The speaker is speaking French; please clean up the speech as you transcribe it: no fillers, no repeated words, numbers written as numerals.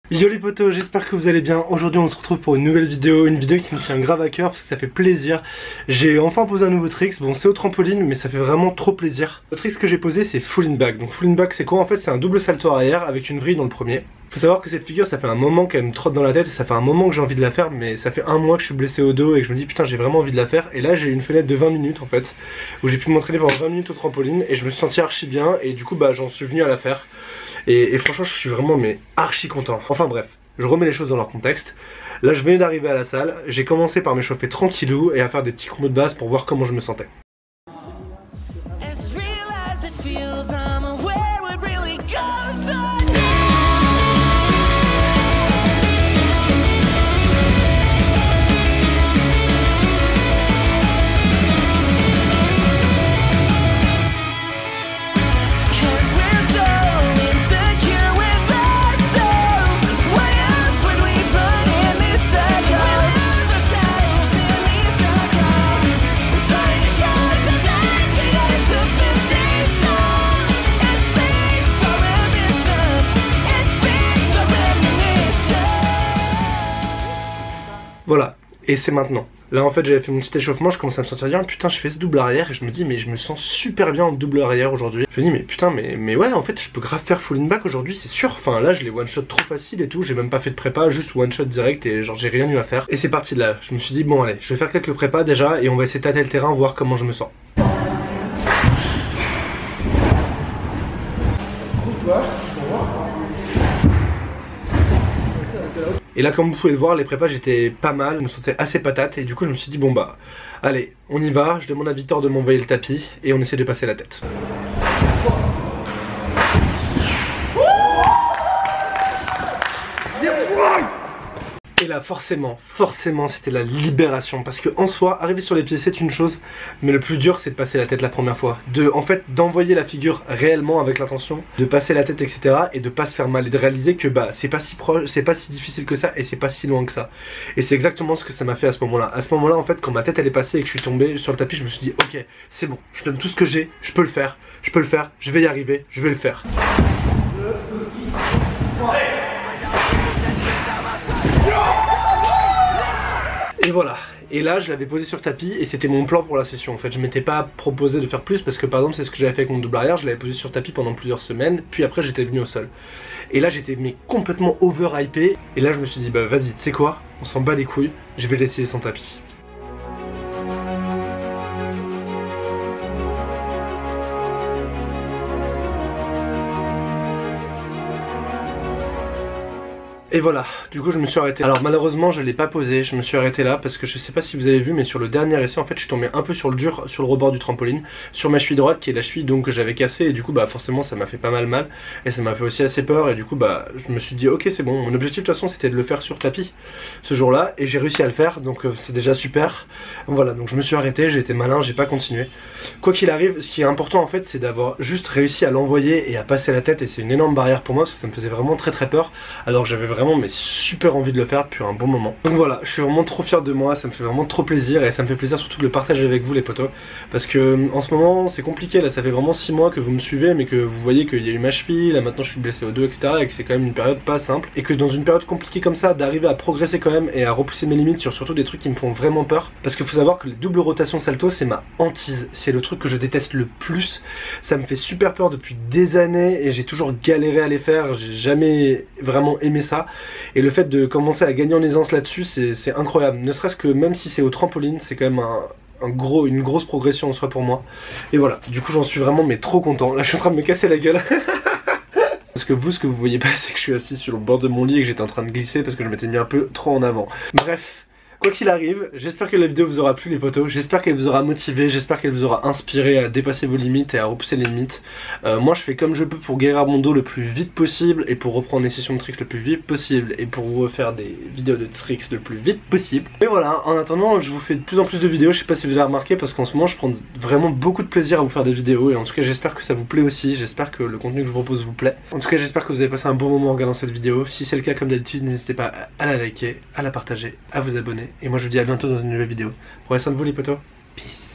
Yo les potos, j'espère que vous allez bien. Aujourd'hui on se retrouve pour une nouvelle vidéo, une vidéo qui me tient grave à cœur parce que ça fait plaisir. J'ai enfin posé un nouveau tricks, bon c'est au trampoline mais ça fait vraiment trop plaisir. Le tricks que j'ai posé c'est full in back. Donc full in back c'est quoi en fait? C'est un double salto arrière avec une vrille dans le premier. Faut savoir que cette figure ça fait un moment qu'elle me trotte dans la tête et ça fait un moment que j'ai envie de la faire, mais ça fait un mois que je suis blessé au dos et que je me dis putain j'ai vraiment envie de la faire. Et là j'ai eu une fenêtre de 20 minutes en fait où j'ai pu m'entraîner pendant 20 minutes au trampoline et je me suis senti archi bien et du coup bah j'en suis venu à la faire. Et franchement je suis vraiment mais archi content. Enfin bref, je remets les choses dans leur contexte. Là je venais d'arriver à la salle, j'ai commencé par m'échauffer tranquillou et à faire des petits combos de base pour voir comment je me sentais. Voilà, et c'est maintenant. Là en fait j'avais fait mon petit échauffement, je commençais à me sentir bien, putain je fais ce double arrière et je me dis mais je me sens super bien en double arrière aujourd'hui. Je me dis mais putain mais ouais en fait je peux grave faire full in back aujourd'hui c'est sûr. Enfin là je les one shot trop facile et tout, j'ai même pas fait de prépa, juste one shot direct et genre j'ai rien eu à faire. Et c'est parti de là, je me suis dit bon allez je vais faire quelques prépas déjà et on va essayer de tâter le terrain, voir comment je me sens. Et là comme vous pouvez le voir les prépas j'étais pas mal, je me sentais assez patate et du coup je me suis dit bon bah allez on y va, je demande à Victor de m'envoyer le tapis et on essaie de passer la tête. Et là forcément c'était la libération parce que en soi arriver sur les pieds c'est une chose mais le plus dur c'est de passer la tête la première fois, en fait d'envoyer la figure réellement avec l'intention de passer la tête etc et de pas se faire mal et de réaliser que bah c'est pas si proche, c'est pas si difficile que ça et c'est pas si loin que ça. Et c'est exactement ce que ça m'a fait à ce moment là. À ce moment là en fait quand ma tête elle est passée et que je suis tombé sur le tapis je me suis dit ok c'est bon, je donne tout ce que j'ai, je peux le faire, je vais y arriver, je vais le faire. Et voilà, et là je l'avais posé sur le tapis et c'était mon plan pour la session en fait. Je m'étais pas proposé de faire plus parce que par exemple c'est ce que j'avais fait avec mon double arrière, je l'avais posé sur le tapis pendant plusieurs semaines, puis après j'étais venu au sol. Et là j'étais mais complètement over-hypé et là je me suis dit bah vas-y tu sais quoi, on s'en bat les couilles, je vais l'essayer sans tapis. Et voilà, du coup je me suis arrêté. Alors malheureusement je l'ai pas posé, je me suis arrêté là parce que je sais pas si vous avez vu mais sur le dernier essai en fait je suis tombé un peu sur le dur, sur le rebord du trampoline, sur ma cheville droite qui est la cheville donc que j'avais cassée et du coup bah forcément ça m'a fait pas mal et ça m'a fait aussi assez peur et du coup bah je me suis dit ok c'est bon, mon objectif de toute façon c'était de le faire sur tapis ce jour là et j'ai réussi à le faire donc c'est déjà super. Voilà donc je me suis arrêté, j'ai été malin, j'ai pas continué. Quoi qu'il arrive, ce qui est important en fait c'est d'avoir juste réussi à l'envoyer et à passer la tête et c'est une énorme barrière pour moi parce que ça me faisait vraiment très peur alors que j'avais vraiment mais super envie de le faire depuis un bon moment. Donc voilà, je suis vraiment trop fier de moi, ça me fait vraiment trop plaisir et ça me fait plaisir surtout de le partager avec vous les potos parce que en ce moment c'est compliqué là, ça fait vraiment 6 mois que vous me suivez mais que vous voyez qu'il y a eu ma cheville, là maintenant je suis blessé au dos etc et que c'est quand même une période pas simple et que dans une période compliquée comme ça d'arriver à progresser quand même et à repousser mes limites sur surtout des trucs qui me font vraiment peur parce qu'il faut savoir que les doubles rotations salto c'est ma hantise, c'est le truc que je déteste le plus, ça me fait super peur depuis des années et j'ai toujours galéré à les faire, j'ai jamais vraiment aimé ça. Et le fait de commencer à gagner en aisance là-dessus, c'est incroyable. Ne serait-ce que même si c'est au trampoline, c'est quand même une grosse progression en soi pour moi. Et voilà, du coup j'en suis vraiment mais trop content. Là je suis en train de me casser la gueule. Parce que vous, ce que vous voyez pas, c'est que je suis assis sur le bord de mon lit et que j'étais en train de glisser parce que je m'étais mis un peu trop en avant. Bref. Quoi qu'il arrive, j'espère que la vidéo vous aura plu les potos, j'espère qu'elle vous aura motivé, j'espère qu'elle vous aura inspiré à dépasser vos limites et à repousser les limites. Moi je fais comme je peux pour guérir mon dos le plus vite possible et pour reprendre les sessions de tricks le plus vite possible et pour vous refaire des vidéos de tricks le plus vite possible. Et voilà, en attendant je vous fais de plus en plus de vidéos, je sais pas si vous avez remarqué parce qu'en ce moment je prends vraiment beaucoup de plaisir à vous faire des vidéos et en tout cas j'espère que ça vous plaît aussi, j'espère que le contenu que je vous propose vous plaît. En tout cas j'espère que vous avez passé un bon moment en regardant cette vidéo, si c'est le cas comme d'habitude n'hésitez pas à la liker, à la partager, à vous abonner et moi je vous dis à bientôt dans une nouvelle vidéo. Prenez soin de vous les potos, peace.